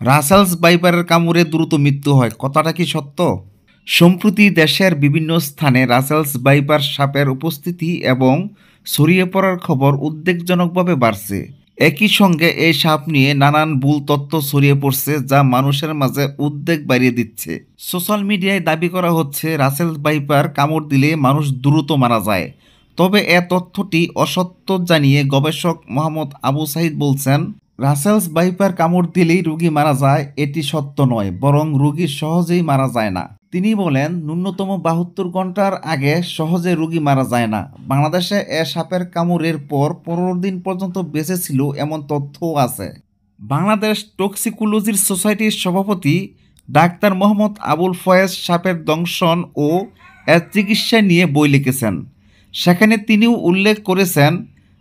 রাসেলস ভাইপারের কামড়ে দ্রুত মৃত্যু হয়, কথাটা কি সত্য? সম্প্রতি দেশের বিভিন্ন স্থানে রাসেলস ভাইপার সাপের উপস্থিতি এবং ছড়িয়ে পড়ার খবর উদ্বেগজনকভাবে বাড়ছে। একই সঙ্গে এই সাপ নিয়ে নানান ভুল তথ্য ছড়িয়ে পড়ছে, যা মানুষের মাঝে উদ্বেগ বাড়িয়ে দিচ্ছে। সোশ্যাল মিডিয়ায় দাবি করা হচ্ছে রাসেলস ভাইপার কামড় দিলে মানুষ দ্রুত মারা যায়। তবে এ তথ্যটি অসত্য জানিয়ে গবেষক মোহাম্মদ আবু সাইদ বলছেন, রাসেলস ভাইপার কামড় দিলেই রোগী মারা যায় এটি সত্য নয়, বরং রোগী সহজেই মারা যায় না। তিনি বলেন, ন্যূনতম 72 ঘন্টার আগে সহজে রোগী মারা যায় না। বাংলাদেশে এ সাপের কামড়ের পর 15 দিন পর্যন্ত বেঁচে ছিল এমন তথ্যও আছে। বাংলাদেশ টক্সিকোলজির সোসাইটির সভাপতি ডাক্তার মোহাম্মদ আবুল ফয়েজ সাপের দংশন ও এর চিকিৎসা নিয়ে বই লিখেছেন। সেখানে তিনিও উল্লেখ করেছেন,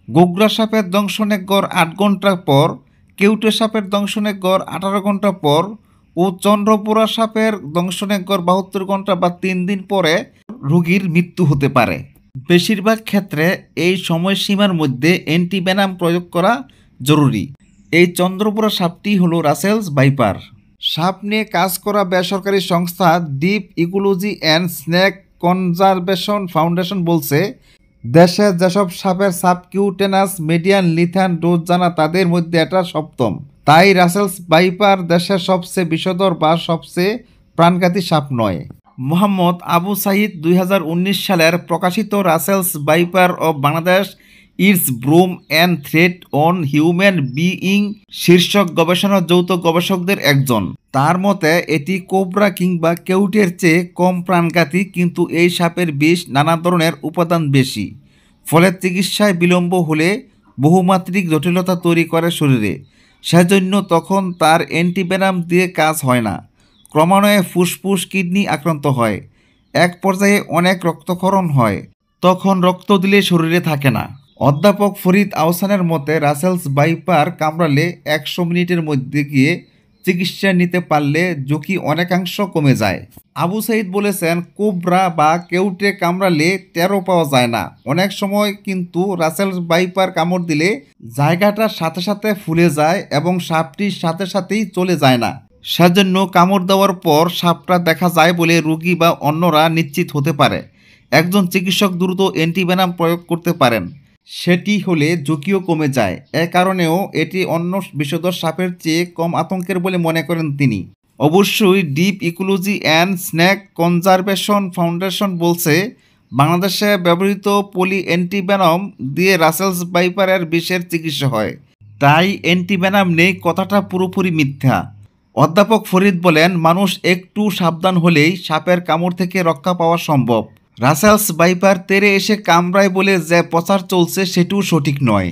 গোগরা সাপের দংশনে গড় 8 ঘন্টা পর, কেউটে সাপের দংশনে গড় 18 ঘন্টা পর ও চন্দ্রপুরা সাপের দংশনে গড় 72 ঘন্টা বা 3 দিন পরে রোগীর মৃত্যু হতে পারে। বেশিরভাগ ক্ষেত্রে এই সময়সীমার মধ্যে অ্যান্টিভেনাম প্রয়োগ করা জরুরি। এই চন্দ্রপুরা সাপটি হলো রাসেলস ভাইপার। সাপ নিয়ে কাজ করা বেসরকারি সংস্থা deep ecology and snake conservation foundation বলছে, দেশে যেসব সাপের সাবকিউটেনাস মিডিয়ান লিথ্যান ডোজ জানা তাদের মধ্যে এটা সপ্তম। তাই রাসেলস ভাইপার দেশের সবচেয়ে বিষধর বা সবচেয়ে প্রাণঘাতী সাপ নয়। মোহাম্মদ আবু সাইদ 2019 সালের প্রকাশিত Russell's viper of Bangladesh its boom and threat on human being শীর্ষক গবেষণা যৌথ গবেষকদের একজন। তার মতে এটি কোবরা কিংবা কেউটের চেয়ে কম প্রাণঘাতী, কিন্তু এই সাপের বিষ নানা ধরনের উপাদান বেশি, ফলে চিকিৎসায় বিলম্ব হলে বহুমাত্রিক জটিলতা তৈরি করে শরীরে। সেজন্য তখন তার অ্যান্টিভেনাম দিয়ে কাজ হয় না। ক্রমান্বয়ে ফুসফুস কিডনি আক্রান্ত হয়, এক পর্যায়ে অনেক রক্তক্ষরণ হয়, তখন রক্ত দিলে শরীরে থাকে না। অধ্যাপক ফরিদ আহসানের মতে রাসেলস ভাইপার কামড়ালে 100 মিনিটের মধ্যে গিয়ে চিকিৎসা নিতে পারলে ঝুঁকি অনেকাংশ কমে যায়। আবু সাইদ বলেছেন, কোবরা বা কেউটে কামড়ালে টেরও পাওয়া যায় না অনেক সময়, কিন্তু রাসেলস ভাইপার কামড় দিলে জায়গাটার সাথে সাথে ফুলে যায় এবং সাপটির সাথে সাথেই চলে যায় না। সেজন্য কামড় দেওয়ার পর সাপটা দেখা যায় বলে রোগী বা অন্যরা নিশ্চিত হতে পারে। একজন চিকিৎসক দ্রুত অ্যান্টিভেনাম প্রয়োগ করতে পারেন, সেটি হলে ঝুঁকিও কমে যায়। এ কারণেও এটি অন্য বিষধর সাপের চেয়ে কম আতঙ্কের বলে মনে করেন তিনি। অবশ্যই deep ecology and snake conservation foundation বলছে, বাংলাদেশে ব্যবহৃত পলি অ্যান্টিভেনম দিয়ে রাসেলস ভাইপারের বিষের চিকিৎসা হয়, তাই অ্যান্টিভেনাম নেই কথাটা পুরোপুরি মিথ্যা। অধ্যাপক ফরিদ বলেন, মানুষ একটু সাবধান হলেই সাপের কামড় থেকে রক্ষা পাওয়া সম্ভব। রাসেলস ভাইপার তেড়ে এসে কামড়ায় বলে যে প্রচার চলছে সেটিও সঠিক নয়।